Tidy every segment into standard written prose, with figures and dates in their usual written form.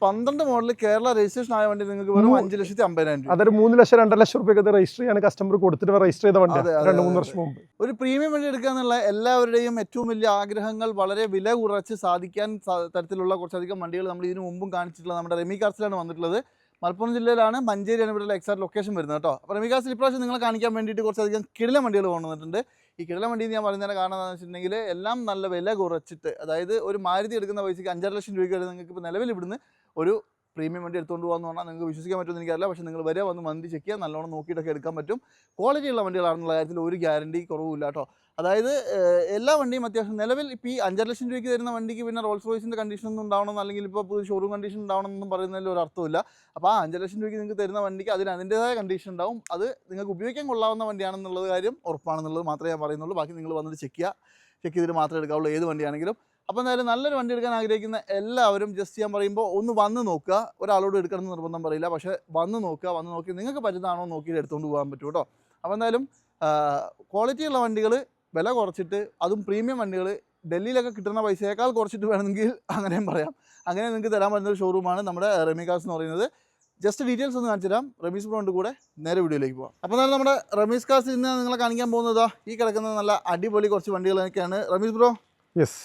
12 model Kerala registration ആയ വണ്ടി നിങ്ങൾക്ക് വെറും 5,50,000 രൂപ. അതൊരു 3 ലക്ഷം 2 ലക്ഷം രൂപയ്ക്ക് രജിസ്റ്റർ ചെയ്യാൻ കസ്റ്റമർ കൊടുത്തിട്ട് രജിസ്റ്റർ ചെയ്ത വണ്ടി 2-3 വർഷം മുമ്പ്. ഒരു പ്രീമിയം വണ്ടി എടുക്കുക എന്നുള്ള എല്ലാവരുടെയും ഏറ്റവും വലിയ ആഗ്രഹങ്ങൾ വളരെ വില കുറച്ച് സാധിക്കാൻ തരത്തിലുള്ള കുറച്ചധികം വണ്ടികൾ നമ്മൾ ഇതിനു മുമ്പും കാണിച്ചിട്ടുള്ളത് നമ്മുടെ റെമി കാർസിലാണ് വന്നിട്ടുള്ളത്. മലപ്പുറം ജില്ലയിലാണ്, മഞ്ചേരിയാണ് ഇവിടെ എക്സാക്ട് ലൊക്കേഷൻ വരുന്നത് കേട്ടോ. അപ്പോൾ റെമി കാർസിൽ ഇപ്രാവശ്യം നിങ്ങളെ കാണിക്കാൻ വേണ്ടിയിട്ട് കുറച്ചധികം കിടിലൻ വണ്ടികൾ കൊണ്ടുവന്നിട്ടുണ്ട്. ഈ കിടിലൻ വണ്ടി ഞാൻ പറയുന്നതിന് കാരണം എന്താണെന്ന് വെച്ചിട്ടുണ്ടെങ്കിൽ എല്ലാം നല്ല വില കുറച്ചിട്ട്, അതായത് ഒരു മാരുതി എടുക്കുന്ന പൈസയ്ക്ക് 5-6 ലക്ഷം രൂപയ്ക്ക് നിങ്ങൾക്ക് ഇപ്പോൾ നിലവിൽ ഇവിടുന്ന് ഒരു പ്രീമിയം വണ്ടി എടുത്തുകൊണ്ട് പോകാമെന്ന് പറഞ്ഞാൽ നിങ്ങൾക്ക് വിശ്വസിക്കാൻ പറ്റുമെന്ന് എനിക്കറിയില്ല. പക്ഷേ നിങ്ങൾ വരെ വണ്ടി ചെക്ക് ചെയ്യുക, നല്ലോണം നോക്കിയിട്ടൊക്കെ എടുക്കാൻ പറ്റും. ക്വാളിറ്റിയുള്ള വണ്ടികളാണെന്നുള്ള കാര്യത്തിൽ ഒരു ഗ്യാരണ്ടി കുറവില്ല കേട്ടോ. അതായത് എല്ലാ വണ്ടിയും അത്യാവശ്യം നിലവിൽ ഇപ്പോൾ ഈ 5-6 ലക്ഷം രൂപയ്ക്ക് തരുന്ന വണ്ടിക്ക് പിന്നെ റോൾസ് റോയ്സിൻ്റെ കണ്ടീഷനൊന്നും ഉണ്ടാവണം, അല്ലെങ്കിൽ ഇപ്പോൾ പുതിയ ഷോറൂം കണ്ടീഷൻ ഉണ്ടാവണമെന്നൊന്നും പറയുന്നതിൽ ഒരു അർത്ഥമില്ല. അപ്പോൾ ആ 5 ലക്ഷം രൂപയ്ക്ക് നിങ്ങൾക്ക് തരുന്ന വണ്ടിക്ക് അതിൻ്റേതായ കണ്ടീഷൻ ഉണ്ടാവും. അത് നിങ്ങൾക്ക് ഉപയോഗിക്കാൻ കൊള്ളാവുന്ന വണ്ടിയാണെന്നുള്ളത് കാര്യം ഉറപ്പാണെന്നുള്ളത് മാത്രമേ ഞാൻ പറയുന്നുള്ളൂ. ബാക്കി നിങ്ങൾ വന്നിട്ട് ചെക്ക് ചെയ്തിട്ട് മാത്രമേ എടുക്കാവുള്ളൂ ഏത് വണ്ടിയാണെങ്കിലും. അപ്പോൾ എന്തായാലും നല്ലൊരു വണ്ടി എടുക്കാൻ ആഗ്രഹിക്കുന്ന എല്ലാവരും ജസ്റ്റ് ഞാൻ പറയുമ്പോൾ ഒന്ന് വന്ന് നോക്കുക. ഒരാളോട് എടുക്കണമെന്ന് നിർബന്ധം പറയില്ല, പക്ഷേ വന്ന് നോക്കി നിങ്ങൾക്ക് പറ്റുന്നതാണോ നോക്കിയിട്ട് എടുത്തുകൊണ്ട് പോകാൻ പറ്റും കേട്ടോ. അപ്പോൾ എന്തായാലും ക്വാളിറ്റിയുള്ള വണ്ടികൾ വില കുറച്ചിട്ട്, അതും പ്രീമിയം വണ്ടികൾ ഡൽഹിയിലൊക്കെ കിട്ടുന്ന പൈസയേക്കാൾ കുറച്ചിട്ട് വേണമെങ്കിൽ അങ്ങനെയും പറയാം, അങ്ങനെ നിങ്ങൾക്ക് തരാൻ പറ്റുന്ന ഒരു ഷോറൂമാണ് നമ്മുടെ റെമി കാർസ് എന്ന് പറയുന്നത്. ജസ്റ്റ് ഡീറ്റെയിൽസ് ഒന്ന് കാണിച്ചു തരാം. റമീസ് ബ്രോണ്ട് കൂടെ നേരെ വീഡിയോയിലേക്ക് പോകാം. അപ്പോൾ എന്നാലും നമ്മുടെ റമീസ് കാർസ് ഇന്ന് നിങ്ങളെ കാണിക്കാൻ പോകുന്നതാ ഈ കിടക്കുന്ന നല്ല അടിപൊളി കുറച്ച് വണ്ടികളൊക്കെയാണ്. Rameez bro, yes,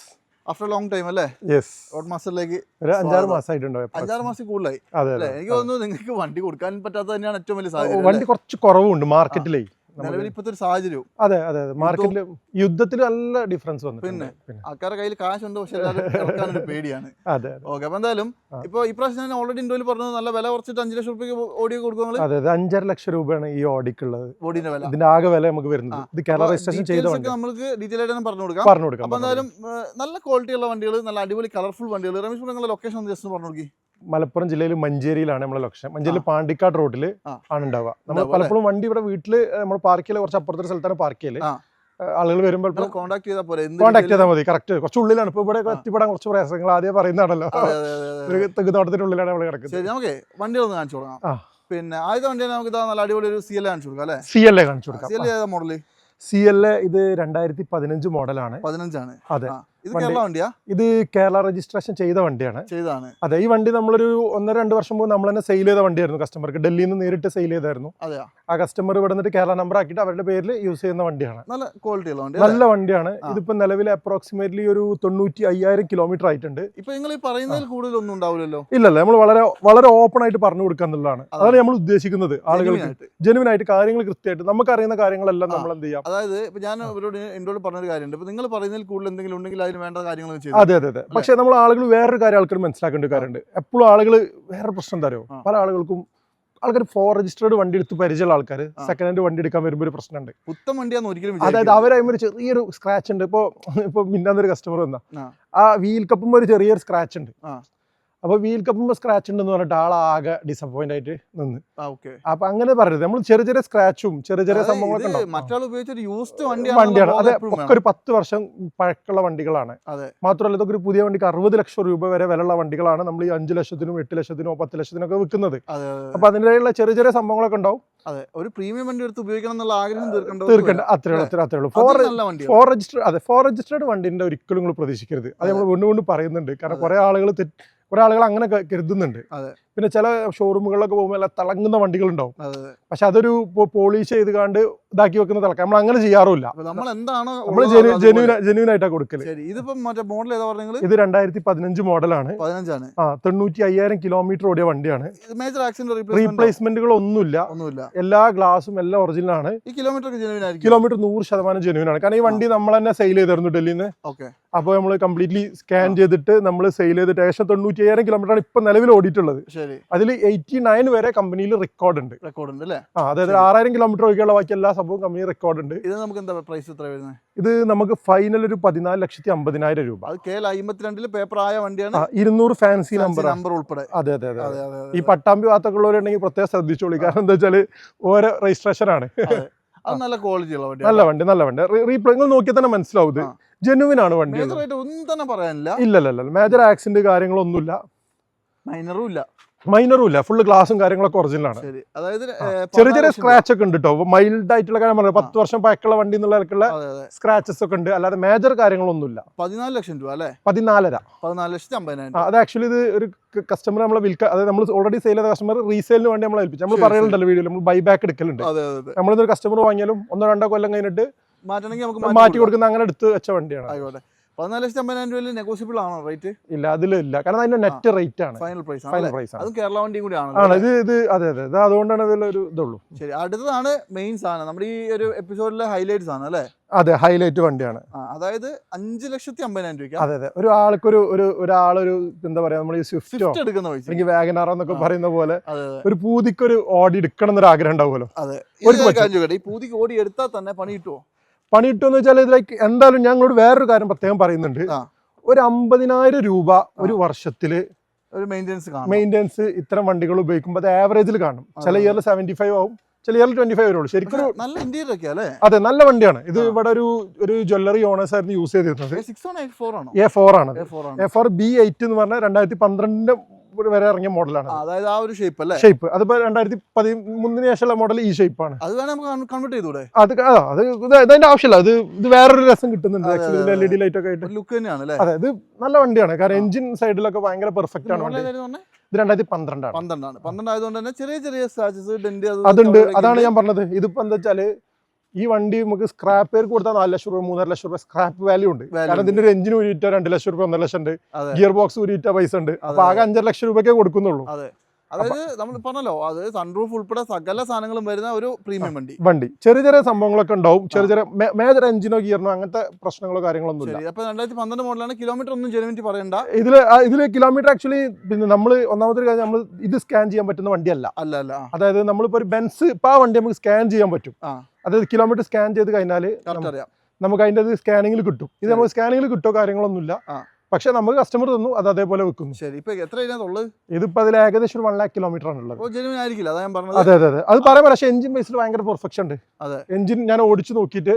after long time അല്ലേ? യെസ്, റോഡ് മാസ്റ്ററിലേക്ക് 5-6 മാസമായിട്ടുണ്ടോ? 5-6 മാസം കൂടുതലായി അല്ലേ? എനിക്ക് തോന്നുന്നു നിങ്ങൾക്ക് വണ്ടി കൊടുക്കാൻ പറ്റാത്ത തന്നെയാണ് ഏറ്റവും വലിയ സാഹചര്യം. വണ്ടി കുറച്ച് കുറവുണ്ട് മാർക്കറ്റിലേ നിലവിൽ ഇപ്പോഴത്തെ ഒരു സാഹചര്യവും. അതെ, മാർക്കറ്റിൽ യുദ്ധത്തിൽ നല്ല ഡിഫറൻസ് വന്നു. പിന്നെ ആൾക്കാരുടെ കയ്യിൽ കാശുണ്ട്, പക്ഷെ എല്ലാവരും പേടിയാണ്. അതെ, ഓക്കെ. അപ്പൊ എന്തായാലും ഇപ്പൊ ഇപ്രാവശ്യം ഞാൻ ഓൾറെഡി ഇന്ത്യയിൽ പറഞ്ഞത് നല്ല വില കുറച്ചിട്ട് 5 ലക്ഷം രൂപയ്ക്ക് ഓടി കൊടുക്കുക. അതെ, 5-6 ലക്ഷം രൂപയാണ് ഈ ഓടിക്കുള്ളത്. ഓടിന്റെ വില, ഇതിന്റെ ആകെ വില നമുക്ക് വരുന്നത്. ഇത് കേരള രജിസ്ട്രേഷൻ ചെയ്ത വണ്ടി നമുക്ക് ഡീറ്റെയിൽ ആയിട്ട് പറഞ്ഞു കൊടുക്കാം. അപ്പൊ എന്തായാലും നല്ല ക്വാളിറ്റിയുള്ള വണ്ടികൾ, നല്ല അടിപൊളി കളർഫുൾ വണ്ടികൾ. രമേശ് നിങ്ങളുടെ ലൊക്കേഷൻ ഒന്ന് ജസ്റ്റ് പറഞ്ഞു കൊടുക്കി. മലപ്പുറം ജില്ലയിൽ മഞ്ചേരിയിലാണ് നമ്മളെ ലൊക്കേഷൻ. മഞ്ചേരി പാണ്ടിക്കാട് റോഡിൽ ആണ് ഉണ്ടാവുക. നമ്മൾ പലപ്പോഴും വണ്ടി ഇവിടെ വീട്ടില് നമ്മൾ പാർക്ക് ചെയ്യല് കുറച്ച് അപ്പുറത്തെ സ്ഥലത്താണ് പാർക്ക് ചെയ്യല്. ആളുകൾ വരുമ്പോൾ കോൺടാക്ട് ചെയ്താൽ മതി. കറക്റ്റ് കുറച്ച് ഉള്ളിലാണ്. ഇപ്പൊ ഇവിടെ എത്തിപ്പെടാൻ കുറച്ച് പ്രയാസങ്ങൾ ആദ്യം പറയുന്നതാണല്ലോ. തെങ്ങുതോട്ടത്തിന്റെ ഉള്ളിലാണ് കിടക്കുന്നത്. നമുക്ക് വണ്ടികളൊന്ന് കാണിച്ചു കൊടുക്കാം. പിന്നെ ആദ്യത്തെ വണ്ടി നമുക്ക് നല്ല അടിപൊളി ഒരു CLA കാണിച്ചു കൊടുക്കാം അല്ലേ? CLA കാണിച്ചു കൊടുക്കാം. CLA ഏതാ മോഡല്? CLA ഇത് 2015 മോഡലാണ്. 15 അതെ. ഇത് കേരള രജിസ്ട്രേഷൻ ചെയ്ത വണ്ടിയാണ്. അതെ, ഈ വണ്ടി നമ്മളൊരു 1-2 വർഷം മുമ്പ് നമ്മൾ തന്നെ സെയിൽ ചെയ്ത വണ്ടിയായിരുന്നു. കസ്റ്റമർക്ക് ഡൽഹിയിൽ നിന്ന് നേരിട്ട് സെയിൽ ചെയ്തായിരുന്നു. ആ കസ്റ്റമർ ഇവിടെ നിന്നിട്ട് കേരള നമ്പർ ആക്കിയിട്ട് അവരുടെ പേരിൽ യൂസ് ചെയ്യുന്ന വണ്ടിയാണ്. നല്ല വണ്ടിയാണ്. ഇതിപ്പോ നിലവിൽ അപ്രോക്സിമേറ്റ്ലി ഒരു 95,000 കിലോമീറ്റർ ആയിട്ടുണ്ട്. ഇപ്പൊ നിങ്ങൾ പറയുന്നതിൽ കൂടുതലൊന്നും ഉണ്ടാവില്ലല്ലോ. ഇല്ലല്ല, നമ്മൾ വളരെ ഓപ്പൺ ആയിട്ട് പറഞ്ഞു കൊടുക്കുക എന്നുള്ളതാണ്. അതാണ് നമ്മൾ ഉദ്ദേശിക്കുന്നത്. ആളുകൾക്ക് ജെനുവിൻ ആയിട്ട് കാര്യങ്ങൾ കൃത്യമായിട്ട് നമുക്ക് അറിയുന്ന കാര്യങ്ങളെല്ലാം നമ്മൾ എന്ത് ചെയ്യാം. അതായത് ഇപ്പൊ ഞാൻ എന്നോട് പറഞ്ഞൊരു കാര്യമുണ്ട്. ഇപ്പൊ നിങ്ങൾ പറയുന്നതിൽ കൂടുതൽ എന്തെങ്കിലും ഉണ്ടെങ്കിൽ വേണ്ട കാര്യങ്ങൾ. അതെ, പക്ഷെ നമ്മൾ ആളുകൾ വേറൊരു കാര്യം ആൾക്കാർ മനസ്സിലാക്കേണ്ട കാര്യമുണ്ട്. എപ്പോഴും ആളുകൾ വേറെ പ്രശ്നം എന്താ അറിയോ, പല ആളുകൾക്കും ആൾക്കാർ 4 രജിസ്റ്റേർഡ് വണ്ടി എടുത്ത് പരിചയമുള്ള ആൾക്കാർ സെക്കൻഡ് ഹാൻഡ് വണ്ടി എടുക്കാൻ വരുമ്പോൾ ഒരു പ്രശ്നമുണ്ട്. അതായത് അവരാകുമ്പോൾ ചെറിയൊരു സ്ക്രാച്ച് ഉണ്ട്. ഇപ്പൊ മിന്നാന്നൊരു കസ്റ്റമർ വന്ന ആ വീൽ കപ്പും ഒരു ചെറിയൊരു സ്ക്രാച്ച് ഉണ്ട്. അപ്പൊ വീൽ കപ്പുമ്പോ സ്ക്രാച്ച് ഉണ്ടെന്ന് പറഞ്ഞിട്ട് ആളാകെ ഡിസപ്പോയിന്റ് ആയിട്ട് നിന്ന്. അപ്പൊ അങ്ങനെ പറയരുത്. നമ്മൾ ചെറിയ സ്ക്രാച്ചും ചെറിയ സംഭവങ്ങളൊക്കെ വണ്ടിയാണ്. അതെ, ഒക്കെ ഒരു 10 വർഷം പഴക്കമുള്ള വണ്ടികളാണ്. മാത്രമല്ല ഇതൊക്കെ ഒരു പുതിയ വണ്ടിക്ക് 60 ലക്ഷം രൂപ വരെ വിലയുള്ള വണ്ടികളാണ് നമ്മൾ ഈ 5 ലക്ഷത്തിനും 8 ലക്ഷത്തിനോ 10 ലക്ഷത്തിനൊക്കെ വിൽക്കുന്നത്. അപ്പൊ അതിൻ്റെതായുള്ള ചെറിയ സംഭവങ്ങളൊക്കെ ഉണ്ടാവും. അതെ, ഒരു പ്രീമിയം വണ്ടി എടുത്ത് ഉപയോഗിക്കണം എന്നുള്ള ആഗ്രഹം തീർക്കേണ്ട അത്രേ ഉള്ളൂ. 4 രജിസ്റ്റേർഡ് വണ്ടിന്റെ ഒരിക്കലും നിങ്ങൾ പ്രതീക്ഷിക്കരുത്. അത് നമ്മൾ വീണ്ടും പറയുന്നുണ്ട്. കാരണം കുറെ ആളുകൾ അങ്ങനെ കരുതുന്നുണ്ട്. പിന്നെ ചില ഷോറൂമുകളിലൊക്കെ പോകുമ്പോൾ എല്ലാം തിളങ്ങുന്ന വണ്ടികളുണ്ടാവും. പക്ഷെ അതൊരു പോളിഷ് ചെയ്ത് കണ്ട് ഇതാക്കി വെക്കുന്ന തിളക്കം നമ്മൾ അങ്ങനെ ചെയ്യാറില്ല. നമ്മൾ ജെന്യൂൻ ആയിട്ടാണ് കൊടുക്കല്. ഇത് 2015 മോഡലാണ്. 95,000 കിലോമീറ്റർ ഓടിയ വണ്ടിയാണ്. റീപ്ലേസ്മെന്റുകൾ ഒന്നുമില്ല. എല്ലാ ഗ്ലാസും എല്ലാം ഒറിജിനൽ ആണ്. കിലോമീറ്റർ 100% ജെന്യൂൻ ആണ്. കാരണം ഈ വണ്ടി നമ്മൾ തന്നെ സെയിൽ ചെയ്തിരുന്നു ഡൽഹിയിൽ നിന്ന്. അപ്പോൾ നമ്മൾ കംപ്ലീറ്റ്ലി സ്കാൻ ചെയ്തിട്ട് നമ്മൾ സെയിൽ ചെയ്തിട്ട് ഏകദേശം 95,000 കിലോമീറ്റർ ആണ് ഇപ്പൊ നിലവിൽ ഓടിയിട്ടുള്ളത്. അതിൽ 89 വരെ കമ്പനിയിൽ റെക്കോർഡ് ഉണ്ട്. അതായത് 6,000 കിലോമീറ്റർ ഒഴികെയുള്ള ബാക്കി എല്ലാ സംഭവവും കമ്പനി റെക്കോർഡ് ഉണ്ട്. ഇത് നമുക്ക് എന്താ പ്രൈസ് എത്ര വരുന്നത്? ഇത് നമുക്ക് ഫൈനൽ ഒരു 14,50,000 രൂപ. പേപ്പർ ആയ വണ്ടിയാണ്. 200 ഫാൻസി നമ്പർ ഉൾപ്പെടെ. അതെ. ഈ പട്ടാമ്പി ഭാഗത്തൊക്കെ ഉള്ളവരുണ്ടെങ്കിൽ പ്രത്യേകം ശ്രദ്ധിച്ചോളൂ. കാരണം എന്താ വെച്ചാൽ ഓരോ രജിസ്ട്രേഷൻ ആണ്. നല്ല ക്വാളിറ്റി ഉള്ള വണ്ടി. നല്ല വണ്ടി. റീപ്ലേസ് നോക്കിയാൽ തന്നെ മനസ്സിലാവും. ഇത് ജെനുവിൻ ആണ് വണ്ടി. ഒന്നും തന്നെ പറയാനില്ല. ഇല്ല, മേജർ ആക്സിഡന്റ് കാര്യങ്ങളൊന്നുമില്ല. മൈനറും ഇല്ല. മൈനറും ഇല്ല, ഫുള്ള് ഗ്ലാസും കാര്യങ്ങളൊക്കെ ഒറിജിനലാണ്. അതായത് ചെറിയ ചെറിയ സ്ക്രാച്ച് ഒക്കെ ഉണ്ട് കേട്ടോ, മൈൽഡ് ആയിട്ടുള്ള കാര്യം പറഞ്ഞത് 10 വർഷം പഴക്കമുള്ള വണ്ടി എന്നുള്ള സ്ക്രാച്ചസ് ഒക്കെ ഉണ്ട്, അല്ലാതെ മേജർ കാര്യങ്ങളൊന്നുമില്ല. 14 ലക്ഷം രൂപ അല്ലേ? 14,50,000. അത് ആക്ച്വലി ഇത് ഒരു കസ്റ്റമർ നമ്മളെ വിൽക്കുക, അതായത് നമ്മൾ ഓൾറെഡി സെയിൽ ചെയ്ത കസ്റ്റമർ റീസെയിലിന് വേണ്ടി നമ്മൾ ഏൽപ്പിച്ചു. നമ്മൾ പറയുന്നുണ്ടല്ലോ വീഡിയോയിൽ, നമ്മൾ ബൈ ബാക്ക് എടുക്കലുണ്ട്. നമ്മളിതൊരു കസ്റ്റമർ വാങ്ങിയാലും 1-2 കൊല്ലം കഴിഞ്ഞിട്ട് മാറ്റി കൊടുക്കുന്ന അങ്ങനെ എടുത്ത് വെച്ച വണ്ടിയാണ്. 14,50,000 രൂപയിൽ നെഗോഷ്യബിൾ ആണോ റേറ്റ്? ഇല്ല, അതിലില്ല, കാരണം അതിന്റെ നെറ്റ് റേറ്റ് ആണ്, ഫൈനൽ പ്രൈസ് ആണ്. അതും കേരള വണ്ടിയും കൂടി ആണ്. ഇത് അതെ അതെ, അതുകൊണ്ടാണ് ഇതിലൊരു ഇതുള്ളൂ. ശരി, അടുത്തതാണ് മെയിൻ സാധനം, നമ്മുടെ ഈ ഒരു എപ്പിസോഡിലെ ഹൈലൈറ്റ്സ് ആണ് അല്ലേ? അതെ, ഹൈലൈറ്റ് വണ്ടിയാണ്. അതായത് 5,50,000 രൂപ. അതെ അതെ, ഒരാൾക്കൊരു എന്താ പറയാ, നമ്മൾ ഈ സ്വിഫ്റ്റോ എടുക്കുന്ന അല്ലെങ്കിൽ വാഗനാറോ എന്നൊക്കെ പറയുന്ന പോലെ ഒരു പൂതിക്കൊരു ഓടി എടുക്കണം എന്നൊരു ആഗ്രഹം ഉണ്ടാവുമല്ലോ. അതെ, ഈ പൂതിക്ക് ഓടി എടുത്താൽ തന്നെ പണി കിട്ടുമോ? പണി കിട്ടുമെന്ന് വെച്ചാൽ ഇതിലേക്ക് എന്തായാലും ഞങ്ങളോട് വേറൊരു കാര്യം പ്രത്യേകം പറയുന്നുണ്ട്. ഒരു 50,000 രൂപ ഒരു വർഷത്തില് ഒരു മെയിൻ്റെനൻസ് ഇത്തരം വണ്ടികൾ ഉപയോഗിക്കുമ്പോൾ അത് ആവറേജിൽ കാണും. ചില ഇയറിൽ 75 ആവും, ചില ഇയറിൽ 25 വരുള്ളൂ. ശരിക്കും നല്ല ഇന്റീരിയർ ഒക്കെ അല്ലേ? അതെ, നല്ല വണ്ടിയാണ് ഇത്. ഇവിടെ ഒരു ജ്വല്ലറി ഓണേഴ്സ് ആയിരുന്നു യൂസ് ചെയ്തിരുന്നത്. A4 ആണ്. A4 B8 എന്ന് പറഞ്ഞാൽ 2012 വരെ ഇറങ്ങിയ മോഡലാണ്. അതായത് ആ ഒരു ഷേപ്പ് അല്ലേ? ഷേപ്പ് അതിപ്പോ 2013 ശേഷമുള്ള മോഡൽ ഈ ഷേപ്പാണ്. അത് വേണമെങ്കിൽ കൺവേർട്ട് ചെയ്തൂടെ? അതിന്റെ ആവശ്യമില്ല. ഇത് വേറൊരു രസം കിട്ടുന്നുണ്ട് ആക്ച്വലി, LED ലൈറ്റ് ഒക്കെ ആയിട്ട്. ലുക്ക് തന്നെയാണ്. അതെ, ഇത് നല്ല വണ്ടിയാണ്, കാരണം എഞ്ചിൻ സൈഡിലൊക്കെ ഭയങ്കര പെർഫെക്റ്റ് ആണ് വണ്ടി. ഇത് 2012 ആണ്. 12 ആയതുകൊണ്ട് തന്നെ ചെറിയ ചെറിയ സ്ക്രാച്ചസ് അതുണ്ട്. അതാണ് ഞാൻ പറഞ്ഞത്. ഇതിപ്പോ എന്താ വെച്ചാല് ഈ വണ്ടി നമുക്ക് സ്ക്രാപ്പ് പേർക്ക് കൊടുത്താൽ 4 ലക്ഷം രൂപ 3.5 ലക്ഷം രൂപ സ്ക്രാപ്പ് വാല്യൂ ഉണ്ട്. കാരണം ഇതിന്റെ ഒരു എഞ്ചിൻ ഊരിയിട്ടാ 2 ലക്ഷം രൂപ 1 ലക്ഷം ഉണ്ട്, ഗിയർ ബോക്സ് ഊരിയിട്ടാ പൈസ ഉണ്ട്. അപ്പൊ ആകെ 5.5 ലക്ഷം രൂപയ്ക്കേ കൊടുക്കുന്നുള്ളൂ. അതായത് നമ്മൾ പറഞ്ഞല്ലോ, അത് സൺറൂഫ് ഉൾപ്പെടെ സകല സാധനങ്ങളും വരുന്ന ഒരു പ്രീമിയം വണ്ടി. ചെറിയ ചെറിയ സംഭവങ്ങളൊക്കെ ഉണ്ടാവും, ചെറിയ മേജർ എഞ്ചിനോ ഗിയറിനോ അങ്ങനത്തെ പ്രശ്നങ്ങളോ കാര്യങ്ങളൊന്നും ഇല്ല. അപ്പൊ 2012 മോഡലാണ്. കിലോമീറ്റർ ഒന്നും ജെനുവിനിറ്റി പറയണ്ട. ഇതില് കിലോമീറ്റർ ആക്ച്വലി പിന്നെ നമ്മൾ ഒന്നാമത്തെ കാര്യം, നമ്മൾ ഇത് സ്കാൻ ചെയ്യാൻ പറ്റുന്ന വണ്ടിയല്ല. അതായത് നമ്മളിപ്പോ ഒരു ബെൻസ് ഇപ്പൊ ആ വണ്ടി നമുക്ക് സ്കാൻ ചെയ്യാൻ പറ്റും. അതായത് കിലോമീറ്റർ സ്കാൻ ചെയ്ത് കഴിഞ്ഞാൽ നമുക്ക് അതിന്റെ സ്കാനിങ്ങിൽ കിട്ടും. ഇത് നമുക്ക് സ്കാനിങ്ങിൽ കിട്ടോ കാര്യങ്ങളൊന്നുമില്ല, പക്ഷെ നമുക്ക് കസ്റ്റമർ തന്നു, അത് അതേപോലെ വെക്കുന്നു. ശരി, ഇപ്പൊ എത്ര ഇതിനകത്തുള്ളത്? ഇതിപ്പോ അതിൽ ഏകദേശം 1 lakh കിലോമീറ്റർ ആണുള്ളത്. അതെ അതെ അതെ, അത് പറയാൻ. പക്ഷെ എഞ്ചിൻ വൈസിൽ ഭയങ്കര പെർഫെക്ഷൻ ഉണ്ട്. എഞ്ചിൻ ഞാൻ ഓടിച്ചു നോക്കിയിട്ട്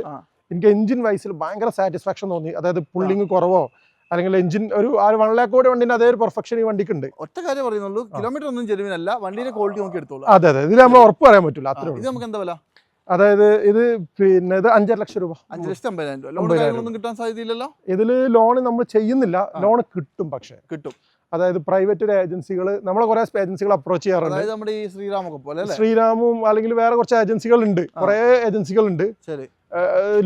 എനിക്ക് എഞ്ചിൻ വൈസിൽ ഭയങ്കര സാറ്റിസ്ഫാക്ഷൻ തോന്നി. അതായത് പുള്ളിങ് കുറവോ അല്ലെങ്കിൽ എഞ്ചിൻ ഒരു 1 lakh കോടി വണ്ടിന്റെ അതേ ഒരു പെർഫെക്ഷൻ ഈ വണ്ടിക്ക് ഉണ്ട്. ഒറ്റ കാര്യം പറയുന്നുള്ളൂ, കിലോമീറ്റർ ഒന്നും ജെനുവിനല്ല, വണ്ടിയുടെ ക്വാളിറ്റി നോക്കി എടുത്തോളൂ. അതെ അതെ, ഇതിൽ നമ്മൾ ഉറപ്പ് പറയാൻ പറ്റില്ല. അത്രേ ഉള്ളൂ. ഇത് നമുക്ക് എന്താ വില? അതായത് ഇത് പിന്നെ ഇത് 5.5 ലക്ഷം രൂപ. 5,50,000 രൂപ കിട്ടാൻ സാധ്യതയില്ലല്ലോ. ഇതിൽ ലോൺ നമ്മൾ ചെയ്യുന്നില്ല, ലോൺ കിട്ടും. പക്ഷെ കിട്ടും. അതായത് പ്രൈവറ്റ് ഏജൻസികൾ, നമ്മളെ കുറെ ഏജൻസികൾ അപ്രോച്ച് ചെയ്യാറുണ്ട്. നമ്മുടെ ഈ ശ്രീറാമൊക്കെ പോലെ, ശ്രീറാമും അല്ലെങ്കിൽ വേറെ കുറച്ച് ഏജൻസികൾ ഉണ്ട്, കുറെ ഏജൻസികൾ ഉണ്ട്. ശരി,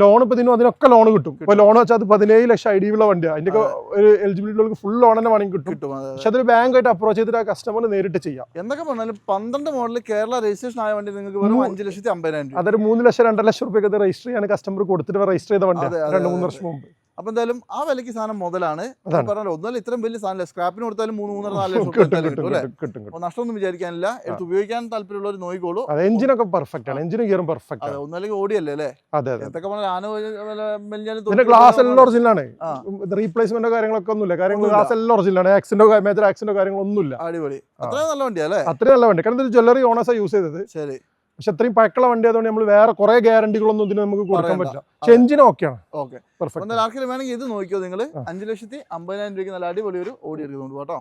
ലോൺ ഇപ്പൊ അതിനൊക്കെ ലോൺ കിട്ടും. ഇപ്പൊ ലോൺ വെച്ചാൽ അത് 17 ലക്ഷം ID ഉള്ള വണ്ടിയാണ്. അതിന്റെ ഒരു എലിജിബിലിറ്റി ഫുൾ ലോൺ തന്നെ വേണമെങ്കിൽ കിട്ടും. പക്ഷെ അതൊരു ബാങ്കായിട്ട് അപ്രോച്ച് ചെയ്തിട്ട് ആ കസ്റ്റമർ നേരിട്ട് ചെയ്യാം. എന്തൊക്കെ പറഞ്ഞാലും 12 മോഡൽ കേരള രജിസ്ട്രേഷൻ ആയ വണ്ടി നിങ്ങൾക്ക് വെറും 5,50,000 രൂപ. അതൊരു 3 ലക്ഷം 2 ലക്ഷം രൂപയ്ക്ക് രജിസ്റ്റർ ചെയ്യാൻ കസ്റ്റമർ കൊടുത്തിട്ട് രജിസ്റ്റർ ചെയ്ത വണ്ടി 2-3 വർഷം മുമ്പ്. അപ്പൊ എന്തായാലും ആ വിലക്ക് സാധനം മുതലാണ്. പറഞ്ഞല്ലോ, ഒന്നാലും ഇത്രയും വലിയ സാധനം സ്ക്രാപ്പിന് കൊടുത്താലും 3-4 ലക്ഷം കിട്ടും. നഷ്ടമൊന്നും വിചാരിക്കാനില്ല. എടുത്ത് ഉപയോഗിക്കാൻ താല്പര്യമുള്ളവർ നോക്കിക്കോളൂ. എഞ്ചിനൊക്കെ പെർഫെക്റ്റ് ആണ്, എഞ്ചിനും ഗിയറും പെർഫെക്റ്റ് ആണ്. ഒന്നല്ലെങ്കിൽ ഓടിയല്ലേ അല്ലേ? അതെ, എന്തൊക്കെ ഗ്ലാസ് എല്ലാം ഒറിജിനൽ ആണ്. റീപ്ലേസ്മെന്റോ കാര്യങ്ങളൊക്കെ ഒന്നുമില്ല. കാര്യങ്ങൾ ഗ്ലാസ് എല്ലാം ഒറിജിനൽ ആണ്. ആക്സിഡന്റോ മേജർ ആക്സിഡന്റോ കാര്യങ്ങളൊന്നുമില്ല. അടിപൊളി, അത്രയും നല്ല വണ്ടിയല്ലേ? അത്രയും നല്ല വണ്ടി. കാരണം ഇത് ജ്വല്ലറി ഓണേഴ്സാണ് യൂസ് ചെയ്തത്. ശരി, പക്ഷെ അത്രയും പഴക്കമുള്ള വണ്ടി ആയതുകൊണ്ട് നമ്മൾ വേറെ കുറെ ഗ്യാരണ്ടികളൊന്നും ഇതിന് നമുക്ക് കൊടുക്കാൻ പറ്റില്ല. പക്ഷെ എഞ്ചിൻ ഓക്കെയാണ്. ആർക്കെങ്കിലും വേണമെങ്കിൽ ഇത് നോക്കിയോ നിങ്ങൾ. 5,50,000 രൂപയ്ക്ക് നല്ല അടിപൊളി ഒരു ഓടി എടുക്കുന്നുണ്ട് കേട്ടോ.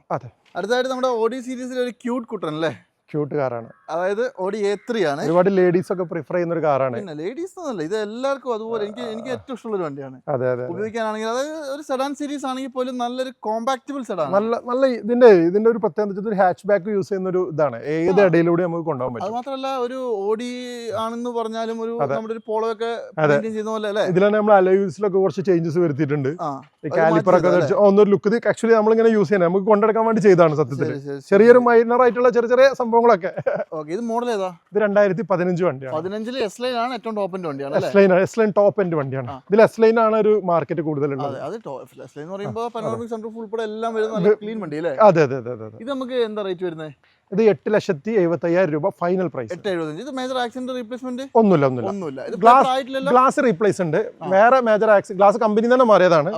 അടുത്തായിട്ട് നമ്മുടെ ഓഡി സീരീസിൽ ഒരു ക്യൂട്ട് കുട്ടൻ അല്ലേ? ക്യൂട്ട് കാറാണ്. അതായത് ഓഡി A3 ആണ്. ഒരുപാട് ലേഡീസ് ഒക്കെ പ്രിഫർ ചെയ്യുന്ന ഒരു കാറാണ്. പിന്നെ ലേഡീസ് എന്നല്ല, ഇത് എല്ലാവർക്കും അതുപോലെ എനിക്ക് ഏറ്റവും ഇഷ്ടമുള്ള ഒരു വണ്ടിയാണ്. അതെ അതെ, ഉപയോഗിക്കാനാണെങ്കിൽ അതായത് ഒരു സെഡാൻ സീരീസ് ആണെങ്കിൽ പോലും നല്ലൊരു കോമ്പാക്റ്റബിൾ സെഡാൻ. നല്ല ഇതിന്റെ ഒരു പ്രത്യേകത ഒരു ഹാച്ച് ബാക്ക് യൂസ് ചെയ്യുന്ന ഒരു ഇതാണ്. ഏത് ഇടയിലൂടെ നമുക്ക് കൊണ്ടുപോകാൻ പറ്റും. അത് മാത്രമല്ല ഒരു ഓഡി ആണെന്ന് പറഞ്ഞാലും ഒരു നമ്മുടെ ഒരു പോളോ ഒക്കെ ചെയ്യുന്ന പോലെ അല്ലേ? ഇതിലാണ് നമ്മൾ അലോയ്സിലൊക്കെ കുറച്ച് ചേഞ്ചസ് വരുത്തിയിട്ടുണ്ട്. കാലിപ്പറൊക്കെ ഒന്നൊരു ലുക്ക്. ഇത് ആക്ച്വലി നമ്മളിങ്ങനെ യൂസ് ചെയ്യാൻ നമുക്ക് കൊണ്ടെടുക്കാൻ വേണ്ടി ചെയ്താണ് സത്യത്തിൽ. ചെറിയൊരു മൈനർ ആയിട്ടുള്ള ചെറിയ സംഭവങ്ങളൊക്കെ. ഇത് മോഡൽ ഏതാ? ഇത് 2015 വണ്ടിയാണ്. 15 S-Line ആണ് ഏറ്റവും ടോപ്പ് എൻഡ് വണ്ടിയാണ്. S-Line ടോപ്പ് എൻഡ് വണ്ടിയാണ്. ഇതിൽ S-Line ആണ് ഒരു മാർക്കറ്റ് കൂടുതലുള്ളത്. S-Line എന്ന് പറയുമ്പോൾ പനോറമിക് സൺറൂഫ് ഉൾപ്പെടെ എല്ലാം വരുന്ന നല്ല ക്ലീൻ വണ്ടി അല്ലേ? അതെ അതെ അതെ. ഇത് നമുക്ക് എന്താ റേറ്റ് വരുന്നത്? ഇത് 8,75,000 രൂപ ഫൈനൽ പ്രൈസ്. 8,75,000. ഇത് മേജർ ആക്സിഡന്റ് റീപ്ലേസ്മെന്റ് ഒന്നുമില്ല. ഗ്ലാസ് റീപ്ലേസ് ഉണ്ട്. വേറെ മേജർ ആക്സിഡന്റ് ഗ്ലാസ് കമ്പനി തന്നെ മാറിയതാണ്.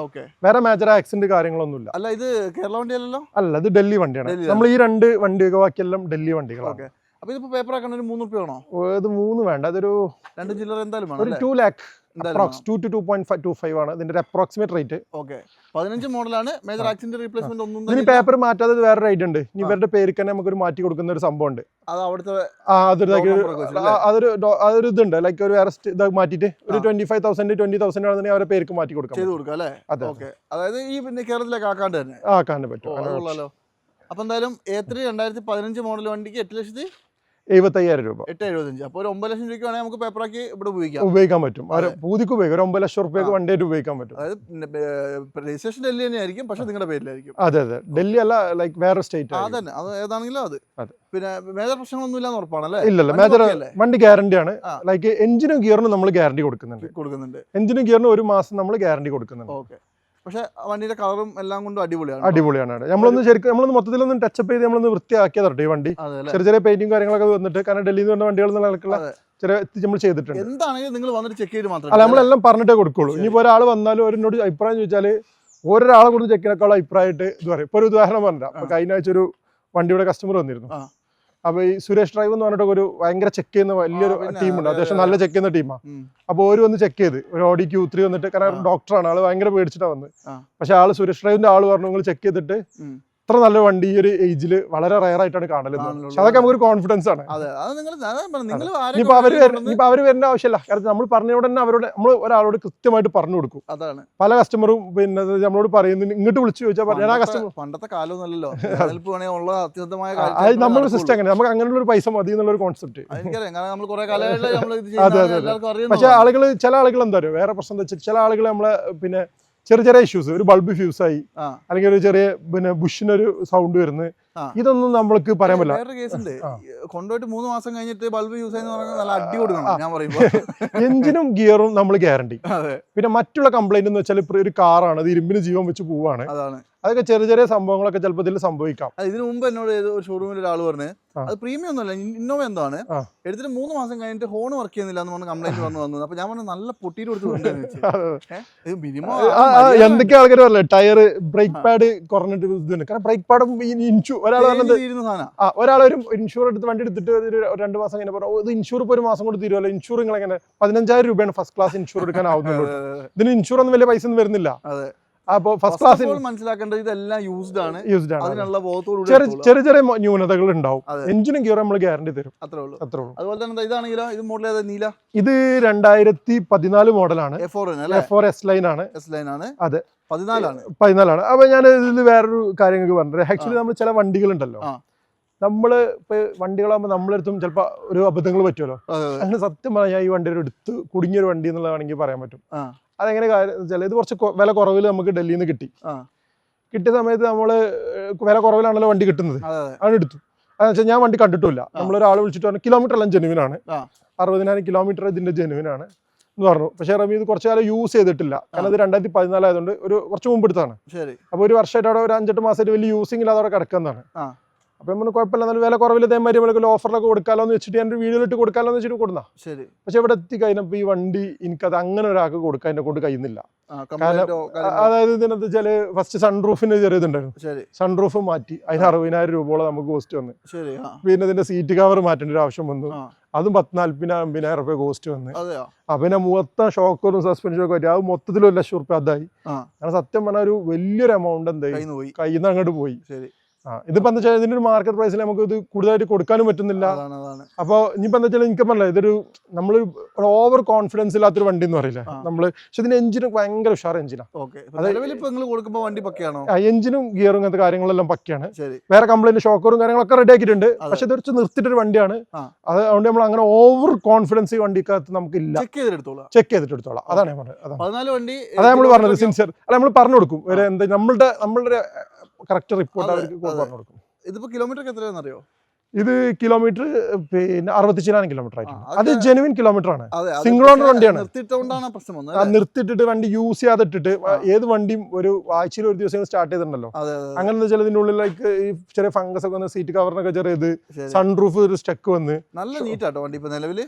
വേറെ മേജർ ആക്സിഡന്റ് കാര്യങ്ങളൊന്നുമില്ല. അല്ല, ഇത് കേരള വണ്ടി അല്ലല്ലോ? അല്ല, ഇത് ഡൽഹി വണ്ടിയാണ്. നമ്മൾ ഈ 2 വണ്ടിയൊക്കെ ബാക്കിയെല്ലാം ഡൽഹി വണ്ടികളാണ്. അപ്പൊ ഇതിപ്പോ പേപ്പർ ആക്കണ ഒരു 3 രൂപ വേണോ? ഇത് 3 വേണ്ട, അതൊരു 2 ചില്ലറ എന്തായാലും ഒരു 2 lakh അപ്രോക്സ് 2 to 2.25 ആണ് ഇതിന്റെ അപ്രോക്സിമേറ്റ് റേറ്റ്. ഓക്കെ 15 മോഡലാണ്. മേജർ ആക്സിഡന്റ് റീപ്ലേസ്മെന്റ് ഒന്നും ഇതിന് പേപ്പർ മാറ്റാതെ വേറെ റൈറ്റ് ഉണ്ട്. ഇനി ഇവരുടെ പേര് തന്നെ നമുക്കൊരു മാറ്റി കൊടുക്കുന്ന ഒരു സംഭവം ഉണ്ട്. അത് അവിടുത്തെ അതൊരു ഇതുണ്ട് ലൈക്ക് ഒരു വേറെ ഇത് മാറ്റിയിട്ട് ഒരു 25,000 20,000 ആണെന്നുണ്ടെങ്കിൽ അവരുടെ പേർക്ക് മാറ്റി കൊടുക്കാം. ചെയ്ത് കൊടുക്കാം അല്ലേ? ഓക്കെ, അതായത് ഈ പിന്നെ കേരളത്തിലേക്ക് ആക്കാണ്ട് തന്നെ ആക്കാൻ പറ്റും. അപ്പൊ എന്തായാലും A3 2015 മോഡൽ വണ്ടിക്ക് 8,75,000 രൂപ. 8,75. അപ്പോൾ ഒരു 9 ലക്ഷം രൂപയ്ക്ക് വേണമെങ്കിൽ നമുക്ക് പേപ്പറാക്കി ഇവിടെ ഉപയോഗിക്കാൻ പറ്റും. പൂതിക്ക് ഉപയോഗിക്കാം. ഒരു 9 ലക്ഷം റുപ്യക്ക് വണ്ടിയായിട്ട് ഉപയോഗിക്കാൻ പറ്റും. അതായത് രജിസ്ട്രേഷൻ ഡൽഹി തന്നെയായിരിക്കും, പക്ഷെ നിങ്ങളുടെ പേരിലായിരിക്കും. അതെ, ഡൽഹി അല്ല, ലൈക്ക് വേറെ സ്റ്റേറ്റ്. അതന്നെ, അത് ഏതാണെങ്കിലും അത്. പിന്നെ മേജർ പ്രശ്നങ്ങളൊന്നും ഇല്ലാന്ന് ഉറപ്പാണല്ലേ? ഇല്ലല്ല, മേജർ വണ്ടി ഗ്യാരണ്ടി ആണ്. ലൈക്ക് എഞ്ചിനും ഗിയറിനും നമ്മൾ ഗ്യാരണ്ടി കൊടുക്കുന്നുണ്ട്. എഞ്ചിനും ഗിയറിനും 1 മാസം നമ്മൾ ഗ്യാരണ്ടി കൊടുക്കുന്നുണ്ട്. ഓക്കെ, പക്ഷെ വണ്ടിയുടെ കളറും എല്ലാം കൊണ്ടും അടിപൊളിയാണ്. നമ്മളൊന്ന് മൊത്തത്തിലൊന്ന് ടച്ചപ്പ് ചെയ്ത് നമ്മളൊന്ന് വൃത്തിയാക്കിയതട്ടെ ഈ വണ്ടി. ചെറിയ പെയിന്റിങ് കാര്യങ്ങളൊക്കെ വന്നിട്ട്, കാരണം ഡൽഹിയിൽ നിന്ന് വണ്ടികൾ നടക്കുള്ള ചെറിയ നമ്മൾ ചെയ്തിട്ടുണ്ട്. എന്താണെങ്കിലും നിങ്ങൾ വന്നിട്ട് ചെക്ക് ചെയ്ത് മാത്രമേ. അല്ല, നമ്മളെല്ലാം പറഞ്ഞിട്ടേ കൊടുക്കുള്ളൂ. ഇനിയിപ്പോൾ ഒരാൾ വന്നാലും അവരോട് അഭിപ്രായം ചോദിച്ചാൽ ഒരാളെ കൊണ്ട് ചെക്ക് ചെയ്യണേക്കാളും അഭിപ്രായമായിട്ട് ഇത് പറയും. ഇപ്പോൾ ഒരു ഉദാഹരണം പറഞ്ഞ, അപ്പോൾ കഴിഞ്ഞ ആഴ്ച ഒരു വണ്ടിയുടെ കസ്റ്റമർ വന്നിരുന്നു. അപ്പോൾ ഈ സുരേഷ് ഡ്രൈവ് എന്ന് പറഞ്ഞിട്ട് ഒരു ഭയങ്കര ചെക്ക് ചെയ്യുന്ന വലിയൊരു ടീമുണ്ട്, അത്യാവശ്യം നല്ല ചെക്ക് ചെയ്യുന്ന ടീമാണ്. അപ്പോൾ ഒരു വന്ന് ചെക്ക് ചെയ്ത് ഒരു Audi Q3 വന്നിട്ട്, കാരണം ഡോക്ടറാണ് ആള്, ഭയങ്കര പേടിച്ചിട്ടാണ് വന്നത്. പക്ഷെ ആള് സുരേഷ് ഡ്രൈവിന്റെ ആള് പറഞ്ഞു, നിങ്ങൾ ചെക്ക് ചെയ്തിട്ട് ഇത്ര നല്ല വണ്ടി ഈ ഒരു ഏജില് വളരെ റയർ ആയിട്ടാണ് കാണല്. പക്ഷെ അതൊക്കെ നമുക്കൊരു കോൺഫിഡൻസ് ആണ്. ഇനിയിപ്പോ അവര് വരേണ്ട ആവശ്യമില്ല, കാരണം നമ്മൾ പറഞ്ഞോടെ തന്നെ നമ്മൾ ഒരാളോട് കൃത്യമായിട്ട് പറഞ്ഞു കൊടുക്കും. അതാണ് പല കസ്റ്റമറും പിന്നെ നമ്മളോട് പറയുന്നു, ഇങ്ങോട്ട് വിളിച്ചു ചോദിച്ചാൽ പറഞ്ഞാൽ കസ്റ്റമർ. പണ്ടത്തെ കാലമൊന്നുമല്ലോ, നമ്മുടെ സിസ്റ്റം അങ്ങനെ, നമുക്ക് അങ്ങനെയുള്ള ഒരു പൈസ മതി എന്നുള്ള ഒരു കോൺസെപ്റ്റ്. പക്ഷെ ചില ആളുകൾ എന്താ പറയുക, വേറെ പ്രശ്നം എന്താ വെച്ചാൽ ചില ആളുകൾ നമ്മളെ പിന്നെ ചെറിയ ഇഷ്യൂസ്, ഒരു ബൾബ് ഫ്യൂസായി അല്ലെങ്കിൽ ഒരു ചെറിയ പിന്നെ ബുഷിനൊരു സൗണ്ട് വരുന്നത്, ഇതൊന്നും നമ്മൾക്ക് പറയാൻ പറ്റില്ല. വേറൊരു കേസുണ്ട്, കൊണ്ടുപോയിട്ട് 3 മാസം കഴിഞ്ഞിട്ട് ബൾബ് യൂസ് ചെയ്യുന്ന പറഞ്ഞാൽ നല്ല അടി കൊടുക്കണം ഞാൻ പറയുമ്പോൾ. എഞ്ചിനും ഗിയറും നമ്മൾ ഗ്യാരണ്ടി. പിന്നെ മറ്റുള്ള കംപ്ലൈന്റ് എന്ന് വെച്ചാൽ ഇപ്പൊ ഒരു കാറാണ്, അത് ഇരുമ്പിന് ജീവൻ വെച്ച് പോവാണ്. അതൊക്കെ ചെറിയ സംഭവങ്ങളൊക്കെ ചിലപ്പോൾ ഇതിൽ സംഭവിക്കാം. ഇതിനു മുമ്പ് എന്നോട് ഒരു ഷോറൂമിൽ ഒരാൾ പറഞ്ഞു, അത് പ്രീമിയം ഒന്നുമല്ല, ഇന്നോവ എന്താണ് എടുത്തിട്ട് 3 മാസം കഴിഞ്ഞിട്ട് ഹോൺ വർക്ക് ചെയ്യുന്നില്ല എന്ന് പറഞ്ഞ കംപ്ലൈന്റ് വന്നു. അപ്പൊ ഞാൻ പറഞ്ഞു നല്ല പൊട്ടിയിട്ട് കൊടുത്തു. മിനിമം എന്തൊക്കെ ആൾക്കാർ പറയല്ലേ, ടയർ ബ്രേക്ക് പാഡ് കുറഞ്ഞിട്ട് ഇതുണ്ട്. കാരണം ബ്രേക്ക് പാഡും ഒരാളൊരു ഇൻഷൂർ എടുത്ത് വണ്ടി എടുത്തിട്ട് 2 മാസം കഴിഞ്ഞ പറഞ്ഞു, ഇത് ഇൻഷൂർ ഇപ്പോൾ 1 മാസം കൊണ്ട് തീരുമല്ലോ. ഇൻഷൂർ നിങ്ങൾ എങ്ങനെ 15,000 രൂപയാണ് ഫസ്റ്റ് ക്ലാസ് ഇൻഷൂർ എടുക്കാൻ ആവുന്നുള്ളൂ. ഇതിന് ഇൻഷൂർ ഒന്നും വലിയ പൈസ ഒന്നും വരുന്നില്ല. അപ്പൊ ഫസ്റ്റ് ക്ലാസ് മനസ്സിലാക്കേണ്ടത് ഇതെല്ലാം യൂസ്ഡ് ആണ്. ചെറിയ ന്യൂനതകൾ ഉണ്ടാവും. എഞ്ചിനും ഗിയറും നമ്മൾ ഗ്യാരണ്ടി തരും. അത്രേ ഉള്ളൂ. അതുപോലെ തന്നെ ഇതാണെങ്കിലോ, ഇത് മോഡൽ ഏതാ? നീല. ഇത് 2014 മോഡലാണ്. F4 S ലൈൻ ആണ്. അതെ, 14 ആണ്. അപ്പൊ ഞാൻ ഇതിൽ വേറൊരു കാര്യങ്ങൾക്ക് പറഞ്ഞത്, ആക്ച്വലി നമ്മൾ ചില വണ്ടികളുണ്ടല്ലോ, നമ്മള് ഇപ്പൊ വണ്ടികളാകുമ്പോൾ നമ്മളെടുത്തും ചിലപ്പോ ഒരു അബദ്ധങ്ങൾ പറ്റുമല്ലോ. അങ്ങനെ സത്യം പറഞ്ഞാൽ ഈ വണ്ടി എടുത്ത് കുടുങ്ങിയൊരു വണ്ടി എന്നുള്ളതാണെങ്കിൽ പറയാൻ പറ്റും. അതെങ്ങനെ കാര്യം വെച്ചാൽ, ഇത് കുറച്ച് വില കുറവിൽ നമുക്ക് ഡൽഹിയിൽ നിന്ന് കിട്ടിയ സമയത്ത് നമ്മള് വില കുറവിലാണല്ലോ വണ്ടി കിട്ടുന്നത്, അത് എടുത്തു. അതെന്ന് വെച്ചാൽ ഞാൻ വണ്ടി കണ്ടിട്ടില്ല. നമ്മളൊരാൾ വിളിച്ചിട്ട് പറഞ്ഞു കിലോമീറ്റർ എല്ലാം ജെനുവിനാണ്, 60,000 കിലോമീറ്റർ ഇതിന്റെ ജെനുവിനാണ് എന്ന് പറഞ്ഞു. പക്ഷേ റമി ഇത് കുറച്ച് കാലം യൂസ് ചെയ്തിട്ടില്ല, കാരണം ഇത് 2014 ആയതുകൊണ്ട് കുറച്ച് മുമ്പ് എടുത്താണ്. അപ്പോൾ ഒരു വർഷമായിട്ട് അവിടെ ഒരു 5-8 മാസമായിട്ട് വലിയ യൂസിംഗ് ഇല്ലാതെ അവിടെ കിടക്കുന്നതാണ്. അപ്പം നമ്മൾ കുഴപ്പമില്ല, എന്നാലും വില കുറവിൽ ഇതേമാതിരി നമ്മൾക്ക് ഓഫറിലൊക്കെ കൊടുക്കാമല്ലോ എന്ന് വെച്ചിട്ട് ഞാൻ ഒരു വീഡിയോയിലിട്ട് കൊടുക്കാമല്ലോ എന്ന് വെച്ചിട്ട് കൊടുത്താ. ശരി. പക്ഷെ ഇവിടെ എത്തി കഴിഞ്ഞപ്പോൾ ഈ വണ്ടി എനിക്കത് അങ്ങനെ ഒരാൾക്ക് കൊടുക്കാൻ എന്നെ കൊണ്ട് കഴിയുന്നില്ല. കാരണം അതായത് ഇതിനകത്ത് വെച്ചാൽ ഫസ്റ്റ് സൺറൂഫിന് ചെറിയ ഇതുണ്ടായിരുന്നു, സൺറൂഫ് മാറ്റി അതിന് 60,000 രൂപയോളം നമുക്ക് കോസ്റ്റ് വന്നു. പിന്നെ ഇതിന്റെ സീറ്റ് കവർ മാറ്റേണ്ട ഒരു ആവശ്യം വന്നു, അതും 40,000-50,000 രൂപ കോസ്റ്റ് വന്ന്. പിന്നെ മൊത്തം ഷോക്കറും സസ്പെൻഷനും ഒക്കെ പറ്റി അത് മൊത്തത്തിൽ 1 ലക്ഷം രൂപ അതായി. കാരണം സത്യം പറഞ്ഞാൽ ഒരു വലിയൊരു എമൗണ്ട് എന്തായി കയ്യിൽ നിന്ന് അങ്ങോട്ട് പോയി. ഇതിപ്പോ എന്താ വെച്ചാൽ ഇതിന്റെ ഒരു മാർക്കറ്റ് പ്രൈസിൽ നമുക്ക് ഇത് കൂടുതലായിട്ട് കൊടുക്കാനും പറ്റുന്നില്ല. അപ്പൊ ഇനിയിപ്പോ എന്താ വെച്ചാൽ എനിക്ക് പറഞ്ഞില്ല, ഇതൊരു നമ്മൾ ഓവർ കോൺഫിഡൻസ് ഇല്ലാത്തൊരു വണ്ടി എന്ന് പറയില്ല നമ്മള്. പക്ഷെ ഇതിന്റെ എഞ്ചിനും ഭയങ്കര ഉഷാർ എഞ്ചിനാണ്. എഞ്ചിനും ഗിയറും അങ്ങനത്തെ കാര്യങ്ങളെല്ലാം പക്കയാണ്. വേറെ കംപ്ലൈന്റ് ഷോക്കറും കാര്യങ്ങളൊക്കെ റെഡി ആക്കിയിട്ടുണ്ട്. പക്ഷെ ഇത് നിർത്തിയിട്ടൊരു വണ്ടിയാണ്. അതുകൊണ്ട് നമ്മൾ അങ്ങനെ ഓവർ കോൺഫിഡൻസ് ഈ വണ്ടിക്കകത്ത് നമുക്ക് ഇല്ല. ചെക്ക് ചെയ്തിട്ട് എടുത്തോളാം. അതാണ് ഞാൻ പറഞ്ഞത്. അതാ നമ്മൾ പറഞ്ഞത് സിൻസിയർ അല്ല, നമ്മൾ പറഞ്ഞു കൊടുക്കും എന്താ നമ്മളുടെ കറക്റ്റ് റിപ്പോർട്ട് അവർക്ക് പറഞ്ഞു കൊടുക്കും. ഇതിപ്പോ കിലോമീറ്റർ എത്രയാണെന്നറിയോ? ഇത് കിലോമീറ്റർ പിന്നെ 64 കിലോമീറ്റർ ആയിട്ടുണ്ട്. അത് ജെനുവിൻ കിലോമീറ്റർ ആണ്, സിംഗിൾ ഓണർ വണ്ടിയാണ്. നിർത്തിയിട്ടിട്ട് വണ്ടി യൂസ് ചെയ്യാതെ ഇട്ടിട്ട് ഏത് വണ്ടിയും ഒരു ആഴ്ചയിൽ ഒരു ദിവസം സ്റ്റാർട്ട് ചെയ്തിട്ടുണ്ടല്ലോ, അങ്ങനെ വെച്ചാൽ ഇതിന്റെ ഉള്ളിലേക്ക് ഈ ചെറിയ ഫംഗസ് ഒക്കെ വന്ന്, സീറ്റ് കവറിനൊക്കെ ചെറിയത്, സൺറൂഫ് ഒരു സ്റ്റക്ക് വന്ന് നല്ല നീറ്റാട്ടോ വണ്ടി. ഇപ്പൊ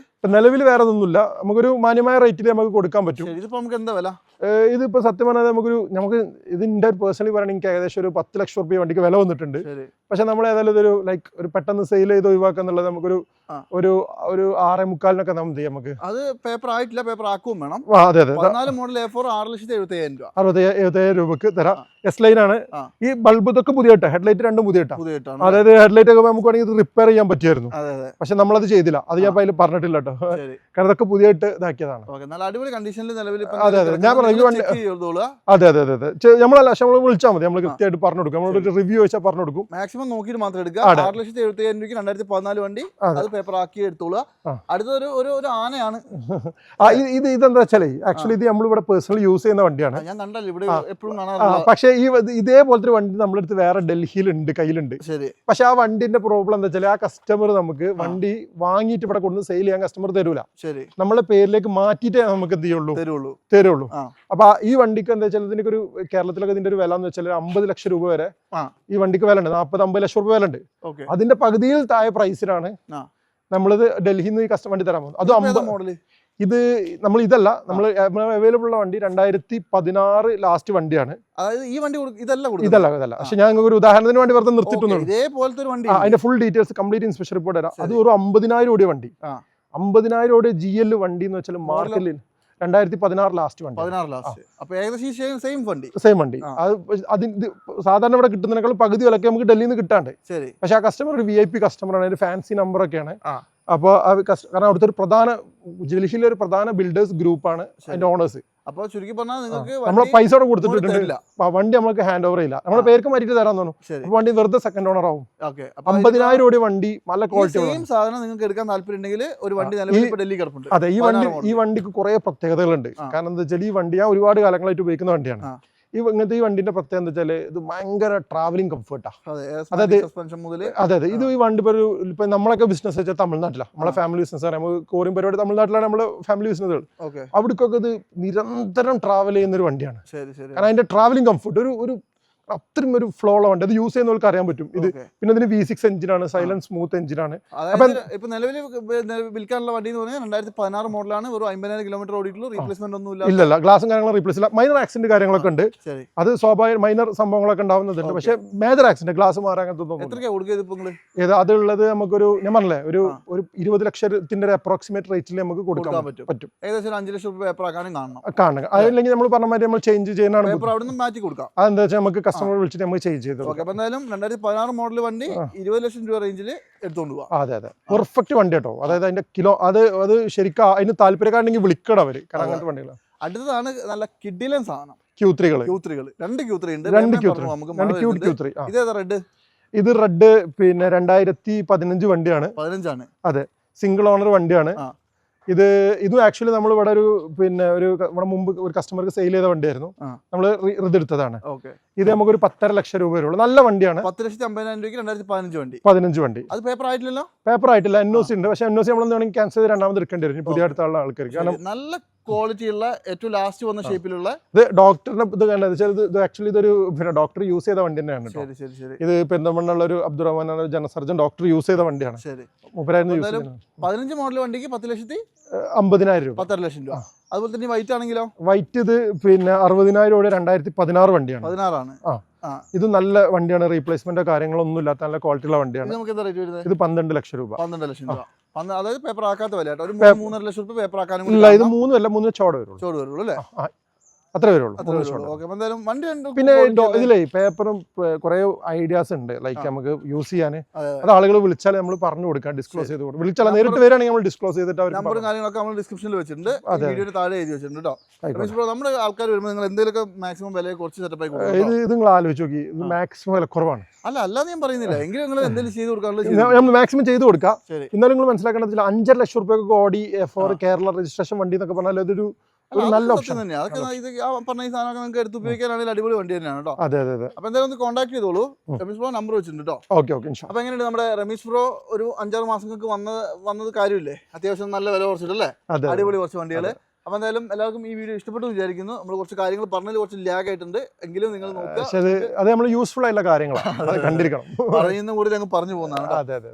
നിലവിൽ വേറെ ഒന്നുമില്ല, നമുക്കൊരു മാന്യമായ റേറ്റിൽ നമുക്ക് കൊടുക്കാൻ പറ്റും. ഇതിപ്പോ നമുക്ക് എന്താ വില? ഇതിപ്പോ സത്യം പറഞ്ഞാൽ നമുക്ക് ഇതിന്റെ പേഴ്സണലി പറയുകയാണെങ്കിൽ ഏകദേശം ഒരു 10 ലക്ഷം രൂപ വണ്ടിക്ക് വില വന്നിട്ടുണ്ട്. പക്ഷെ നമ്മൾ ഏതായാലും ഇതൊരു ലൈക്ക് ഒരു പെട്ടെന്ന് സെയിൽ ചെയ്ത് ഒഴിവാക്കുക എന്നുള്ളത് നമുക്കൊരു ഒരു 6.25 നമുക്ക് നമുക്ക് അത് പേപ്പർ ആയിട്ടില്ല, പേപ്പർ ആക്കുകയും വേണം. അതെ അതെ 14 മോഡൽ A4 6,75,000 രൂപ, 67,000 രൂപക്ക് തരാം. എസ് ലൈൻ ആണ്. ഈ ബൾബ് ഇതൊക്കെ പുതിയ ഹെഡ്ലൈറ്റ് രണ്ടും പുതിയ അതായത് ഹെഡ്ലൈറ്റ് ഒക്കെ നമുക്ക് വേണമെങ്കിൽ ഇത് റിപ്പയർ ചെയ്യാൻ പറ്റുമായിരുന്നു. പക്ഷെ നമ്മളത് ചെയ്തില്ല. അത് ഞാൻ അതിൽ പറഞ്ഞിട്ടില്ല കേട്ടോ, കാരണം ഇതൊക്കെ പുതിയതായിട്ട് ഇതാക്കിയതാണ്. അടിപൊളി കണ്ടീഷനിൽ നിലവിൽ. അതെ അതെ ഞാൻ പറഞ്ഞു അതെ അതെ അതെ നമ്മളല്ല, പക്ഷെ നമ്മൾ വിളിച്ചാൽ മതി, നമ്മൾ കൃത്യമായിട്ട് പറഞ്ഞു കൊടുക്കും. നമ്മളൊരു റിവ്യൂ വെച്ചാൽ പറഞ്ഞു കൊടുക്കും. മാക്സിമം നോക്കിയിട്ട് മാത്രം എടുക്കുക. 6,75,000 രൂപയ്ക്ക് 2014 വണ്ടി, അത് പേപ്പർ ആക്കി എടുത്തോളുക. അടുത്തൊരു ഒരു ആനയാണ്. ഇതെന്താ വെച്ചാലേ ആക്ച്വലി ഇത് നമ്മളിവിടെ പേഴ്സണൽ യൂസ് ചെയ്യുന്ന വണ്ടിയാണ്. ഞാൻ കണ്ടല്ലോ ഇവിടെ എപ്പോഴും കാണാറുണ്ട്. പക്ഷേ ഇതേപോലത്തെ ഒരു വണ്ടി നമ്മുടെ അടുത്ത് വേറെ ഡൽഹിയിലുണ്ട്, കയ്യിലുണ്ട്. ശരി. പക്ഷെ ആ വണ്ടിന്റെ പ്രോബ്ലം എന്താ വെച്ചാൽ ആ കസ്റ്റമർ നമുക്ക് വണ്ടി വാങ്ങിയിട്ട് ഇവിടെ കൊണ്ട് സെയിൽ ചെയ്യാൻ കസ്റ്റമർ തരൂല. ശരി. നമ്മളെ പേരിലേക്ക് മാറ്റിയിട്ടേ നമുക്ക് എന്ത് തരുള്ളൂ. അപ്പൊ ഈ വണ്ടിക്ക് എന്താ വെച്ചാൽ ഇതിനൊക്കെ ഒരു കേരളത്തിലൊക്കെ ഇതിന്റെ ഒരു വില എന്ന് വെച്ചാൽ 50 ലക്ഷം രൂപ വരെ ഈ വണ്ടിക്ക് വില ഉണ്ട്. 40-50 ലക്ഷം രൂപ വില ഉണ്ട്. അതിന്റെ പകുതിയിൽ താഴെ പ്രൈസിലാണ് നമ്മളിത് ഡൽഹിയിൽ നിന്ന് ഈ കസ്റ്റമർ വണ്ടി തരാൻ പോകുന്നത്. അത് 50 മോഡൽ. ഇത് നമ്മൾ ഇതല്ല, നമ്മൾ അവൈലബിൾ ഉള്ള വണ്ടി 2016 ലാസ്റ്റ് വണ്ടിയാണ്. അതായത് ഈ വണ്ടി ഇതല്ല. പക്ഷെ ഞാൻ ഒരു ഉദാഹരണത്തിന് വേണ്ടി വെറുതെ നിർത്തിയിട്ടുണ്ട്. ഇതേപോലത്തെ ഒരു വണ്ടി, അതിന്റെ full details complete inspection report തരാം. അത് ഒരു 50,000 ഓടിയ വണ്ടി. 50,000 ഓടിയ GL വണ്ടി എന്ന് വെച്ചാൽ മാർക്കറ്റിൽ 2016 ലാസ്റ്റ് വണ്ടി. സെയിം വണ്ടി. അതിന് സാധാരണ ഇവിടെ കിട്ടുന്നതിനേക്കാൾ പകുതി വിലക്ക് നമുക്ക് ഡൽഹിയിൽ നിന്ന് കിട്ടാണ്ട്. പക്ഷെ ആ കസ്റ്റമർ ഒരു VIP കസ്റ്റമറാണ്, ഒരു ഫാൻസി നമ്പറൊക്കെയാണ്. അപ്പോൾ കാരണം അവിടുത്തെ ഒരു പ്രധാന ഡൽഹിയിലെ ഒരു പ്രധാന ബിൽഡേഴ്സ് ഗ്രൂപ്പാണ് അതിന്റെ ഓണേഴ്സ്. അപ്പോൾ ചുരുക്കി പറഞ്ഞാൽ നിങ്ങൾക്ക് നമ്മളെ പൈസ അവിടെ കൊടുത്തിട്ടില്ല, വണ്ടി നമുക്ക് ഹാൻഡ് ഓവർ ചെയ്യില്ല. നമ്മളെ പേർക്ക് മാറ്റിട്ട് തരാൻ തോന്നുന്നു. വണ്ടി വെറുതെ സെക്കൻഡ് ഓണർ ആവും. 50,000 ഓടിയ വണ്ടി, നല്ല ക്വാളിറ്റി സാധനം നിങ്ങൾക്ക് എടുക്കാൻ താല്പര്യമുണ്ടെങ്കിൽ ഒരു വണ്ടി ഡൽഹി കിടപ്പുണ്ട്. അതെ, ഈ വണ്ടിക്ക് കുറെ പ്രത്യേകതകളുണ്ട്. കാരണം എന്താ വെച്ചാൽ ഈ വണ്ടി ഞാൻ ഒരുപാട് കാലങ്ങളായിട്ട് ഉപയോഗിക്കുന്ന വണ്ടിയാണ്. ഈ വണ്ടിന്റെ പ്രത്യേകത എന്താ വെച്ചാൽ ഇത് ഭയങ്കര ട്രാവലിംഗ് കംഫർട്ടാണ്. അതെ ഇത് ഈ വണ്ടി ഇപ്പൊ നമ്മളൊക്കെ ബിസിനസ് വെച്ചാൽ തമിഴ്നാട്ടിലാണ്, നമ്മളെ ഫാമിലി ബിസിനസ് ആണ്. നമുക്ക് കോറിയും പരിപാടി തമിഴ്നാട്ടിലാണ് നമ്മളെ ഫാമിലി ബിസിനസ്സുകൾ. അവിടേക്കൊക്കെ ഇത് നിരന്തരം ട്രാവൽ ചെയ്യുന്ന ഒരു വണ്ടിയാണ്. കാരണം അതിന്റെ ട്രാവലിംഗ് കംഫർട്ട് ഒരു അത്രയും ഒരു ഫ്ലോ ഉള്ള വണ്ടി. അത് യൂസ് ചെയ്യുന്നവർക്ക് അറിയാൻ പറ്റും. ഇത് പിന്നെ ഇതിന് V6 എഞ്ചിനാണ്, സൈലന്റ് സ്മൂത്ത് എഞ്ചിനാണ്. ഇപ്പൊ നിലവിൽ വിൽക്കാനുള്ള വണ്ടി എന്ന് പറഞ്ഞാൽ 2016 മോഡലാണ്. ഒരു 50,000 കിലോമീറ്റർ ഓടിയിട്ടുള്ളൂ. റീപ്ലേസ്മെന്റ് ഒന്നും ഇല്ല. ഗ്ലാസും കാര്യങ്ങളും റീപ്ലേസ് ഇല്ല. മൈനർ ആക്സിഡന്റ് കാര്യങ്ങളൊക്കെ ഉണ്ട്. അത് സ്വാഭാവിക മൈനർ സംഭവങ്ങളൊക്കെ ഉണ്ടാവുന്നതുണ്ട്. പക്ഷെ മേജർ ആക്സിഡന്റ്, ഗ്ലാസ് മാറാൻ അതുള്ളത് നമുക്കൊരു ഞാൻ പറഞ്ഞില്ലേ ഒരു 20 ലക്ഷത്തിന്റെ അപ്രോക്സിമേറ്റ് റേറ്റിൽ നമുക്ക് കൊടുക്കാൻ പറ്റും. ഏകദേശം 5 ലക്ഷം രൂപ പേപ്പർ ആക്കാനും കാണണം. അതില്ലെങ്കിൽ നമ്മൾ പറഞ്ഞ മാതിരി നമ്മൾ ചേഞ്ച് ചെയ്യുന്നതാണ്. മാറ്റി കൊടുക്കാം. അതെന്താ വെച്ചാൽ നമുക്ക് വിളിച്ചിട്ട് നമുക്ക് ചേഞ്ച് ചെയ്തു. എന്തായാലും 2016 മോഡൽ വണ്ടി 20 ലക്ഷം രൂപ റേഞ്ചിൽ എടുത്തോണ്ട് പോവാം. അതെ പെർഫെക്റ്റ് വണ്ടി കേട്ടോ. അതായത് അതിന്റെ കിലോ അത് ശരിക്കും അതിന് താല്പര്യക്കാരുണ്ടെങ്കിൽ വിളിക്കണം അവര്. കാരണം അങ്ങനത്തെ വണ്ടികളാണ്. അടുത്തതാണ് നല്ല കിഡിലൻ സാധനം, Q3. 2 Q3 ഉണ്ട്. ഇത് റെഡ് പിന്നെ 2015 വണ്ടിയാണ്. 15 അതെ, സിംഗിൾ ഓണർ വണ്ടിയാണ്. ഇതും ആക്ച്വലി നമ്മൾ ഇവിടെ ഇവിടെ മുമ്പ് ഒരു കസ്റ്റമർക്ക് സെയിൽ ചെയ്ത വണ്ടിയായിരുന്നു. നമ്മൾ ഇതെടുത്തതാണ്. ഇത് നമുക്കൊരു 10.5 ലക്ഷം രൂപ വരുള്ളൂ. നല്ല വണ്ടിയാണ്. 10,50,000 രൂപയ്ക്ക് 2015 വണ്ടി. അത് പേപ്പർ ആയിട്ടില്ലല്ലോ? പേപ്പർ ആയിട്ടില്ല. NOC ഉണ്ട്. പക്ഷെ NOC നമ്മൾ വേണമെങ്കിൽ ക്യാൻസൽ ചെയ്ത് രണ്ടാമത് എടുക്കേണ്ടി വരും പുതിയ അടുത്തുള്ള ആൾക്കാർക്ക്. കാരണം നല്ല ക്വാളിറ്റി ഉള്ള ഏറ്റവും ലാസ്റ്റ് വന്ന ഷേപ്പിലുള്ള ഇത് ഡോക്ടറിന്റെ ഇത് കണ്ടത്. ഇത് ആക്ച്വലി ഇതൊരു ഡോക്ടർ യൂസ് ചെയ്ത വണ്ടി തന്നെയാണ്. ഇത് പെരിന്തൽമണ്ണയുള്ള ഒരു Abdurahman general surgeon doctor use ചെയ്ത വണ്ടിയാണ്. 15 മോഡൽ വണ്ടിക്ക് 10,50,000 രൂപ. 10.5 ലക്ഷം രൂപ. അതുപോലെ തന്നെ വൈറ്റ് ആണെങ്കിലോ? വൈറ്റ് ഇത് പിന്നെ 60,000 2016 വണ്ടിയാണ്. 16 ഇത് നല്ല വണ്ടിയാണ്. റീപ്ലേസ്മെന്റോ കാര്യങ്ങളൊന്നും ഇല്ലാത്ത നല്ല ക്വാളിറ്റി ഉള്ള വണ്ടിയാണ്. ഇത് 12 ലക്ഷം രൂപ. 12 ലക്ഷം രൂപ. അതായത് പേപ്പർ ആക്കാത്ത വില. ഒരു 3.5 ലക്ഷം രൂപ പേപ്പർ ആക്കാനും ഇല്ല. ഇത് 3 അല്ല 3 ചോട് വരുള്ളൂ അല്ലേ? അത്രേ വരുള്ളൂ. പിന്നെ ഇതിലേ പേപ്പറും കുറെ ഐഡിയാസ് ഉണ്ട്. ലൈക്ക് നമുക്ക് യൂസ് ചെയ്യാൻ അത് ആളുകൾ വിളിച്ചാൽ നമ്മൾ പറഞ്ഞു കൊടുക്കാം, ഡിസ്ക്ലോസ് ചെയ്ത് കൊടുക്കും. വിളിച്ചാൽ നേരിട്ട് വരികയാണെങ്കിൽ നമ്മൾ ഡിസ്ക്ലോസ് ചെയ്തിട്ട് നമ്പറും കാര്യങ്ങളൊക്കെ നമ്മൾ ഡിസ്ക്രിപ്ഷനിൽ വെച്ചിട്ടുണ്ട്, വീഡിയോയുടെ താഴെ എഴുതി വെച്ചിട്ടുണ്ട് കേട്ടോ. നമ്മുടെ ആൾക്കാർ വരുമ്പോൾ നിങ്ങൾ എന്തെങ്കിലുമൊക്കെ മാക്സിമം വില കുറച്ച് സെറ്റപ്പ് ആയി ഇത് നിങ്ങൾ ആലോചിച്ച് നോക്കി. ഇത് മാക്സിമം വില കുറവാണ്. അല്ലാതെ ഞാൻ പറയുന്നില്ല, എങ്കിലും നിങ്ങൾ എന്തെങ്കിലും ചെയ്ത് കൊടുക്കാറുള്ളത് നമ്മൾ മാക്സിമം ചെയ്ത് കൊടുക്കാം. എന്നാലും നിങ്ങൾ മനസ്സിലാക്കേണ്ടത് 5.5 ലക്ഷം രൂപയ്ക്ക് ഓടി A4 കേരള രജിസ്ട്രേഷൻ വണ്ടി എന്നൊക്കെ പറഞ്ഞാൽ അതൊരു നല്ല ഓപ്ഷൻ തന്നെയാണ്. അതൊക്കെ പറഞ്ഞ ഈ സാധനമൊക്കെ നിങ്ങൾക്ക് എടുത്ത് ഉപയോഗിക്കാനാണെങ്കിൽ അടിപൊളി വണ്ടി തന്നെയാണ് കേട്ടോ. അതെ. അപ്പൊ എന്തായാലും ഒന്ന് കോൺടാക്ട് ചെയ്തോളൂ. രമേശ് ബ്രോ നമ്പർ വെച്ചിട്ടുണ്ട് കേട്ടോ. അപ്പൊ എങ്ങനെയുണ്ട് നമ്മുടെ രമേശ് ബ്രോ? ഒരു 5-6 മാസങ്ങൾക്ക് വന്നത് കാര്യമില്ലേ? അത്യാവശ്യം നല്ല വില കുറച്ചിട്ടല്ലേ? അടിപൊളി കുറച്ച് വണ്ടികള്. അപ്പൊ എന്തായാലും എല്ലാവർക്കും ഈ വീഡിയോ ഇഷ്ടപ്പെട്ടു വിചാരിക്കുന്നു. നമ്മൾ കുറച്ച് കാര്യങ്ങൾ പറഞ്ഞതിൽ കുറച്ച് ലാഗ് ആയിട്ടുണ്ട്, എങ്കിലും നിങ്ങൾ നോക്കുക. യൂസ്ഫുൾ ആയിട്ടുള്ള കാര്യങ്ങളാണ് കണ്ടിരിക്കണം. പറയുന്ന കൂടി അങ്ങ് പറഞ്ഞു പോകുന്നതാണ്.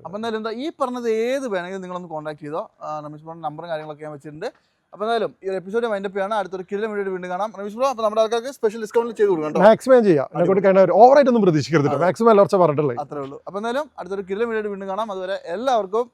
അപ്പൊ എന്തായാലും ഈ പറഞ്ഞത് ഏത് വേണമെങ്കിലും നിങ്ങളൊന്ന് കോൺടാക്ട് ചെയ്തോ. രമേശ് ബ്രോയുടെ നമ്പറും കാര്യങ്ങളൊക്കെ ഞാൻ വെച്ചിട്ടുണ്ട്. അപ്പോൾ എന്തായാലും ഈ ഒരു എപ്പിസോഡ് വൈൻഡപ്പ് ചെയ്യാണ്. അടുത്തൊരു കിടിലൻ വീഡിയോ വീണ്ടും കാണാം. റമീഷ് ബ്രോ, അപ്പോൾ നമ്മുടെ ആൾക്കാർക്ക് സ്പെഷ്യൽ ഡിസ്കൗണ്ട് ചെയ്ത് കൊടുക്കണം. മാക്സിമം ചെയ്യാം. ഓവറായിട്ടൊന്നും പ്രതീക്ഷിക്കരുത്. മാക്സിമം എല്ലാവർക്കും പറഞ്ഞിട്ടുള്ളത് അത്രേ ഉള്ളൂ. അപ്പോൾ എന്തായാലും അടുത്തൊരു കിടിലൻ വീഡിയോ വീണ്ടും കാണാം. അതുവരെ എല്ലാവർക്കും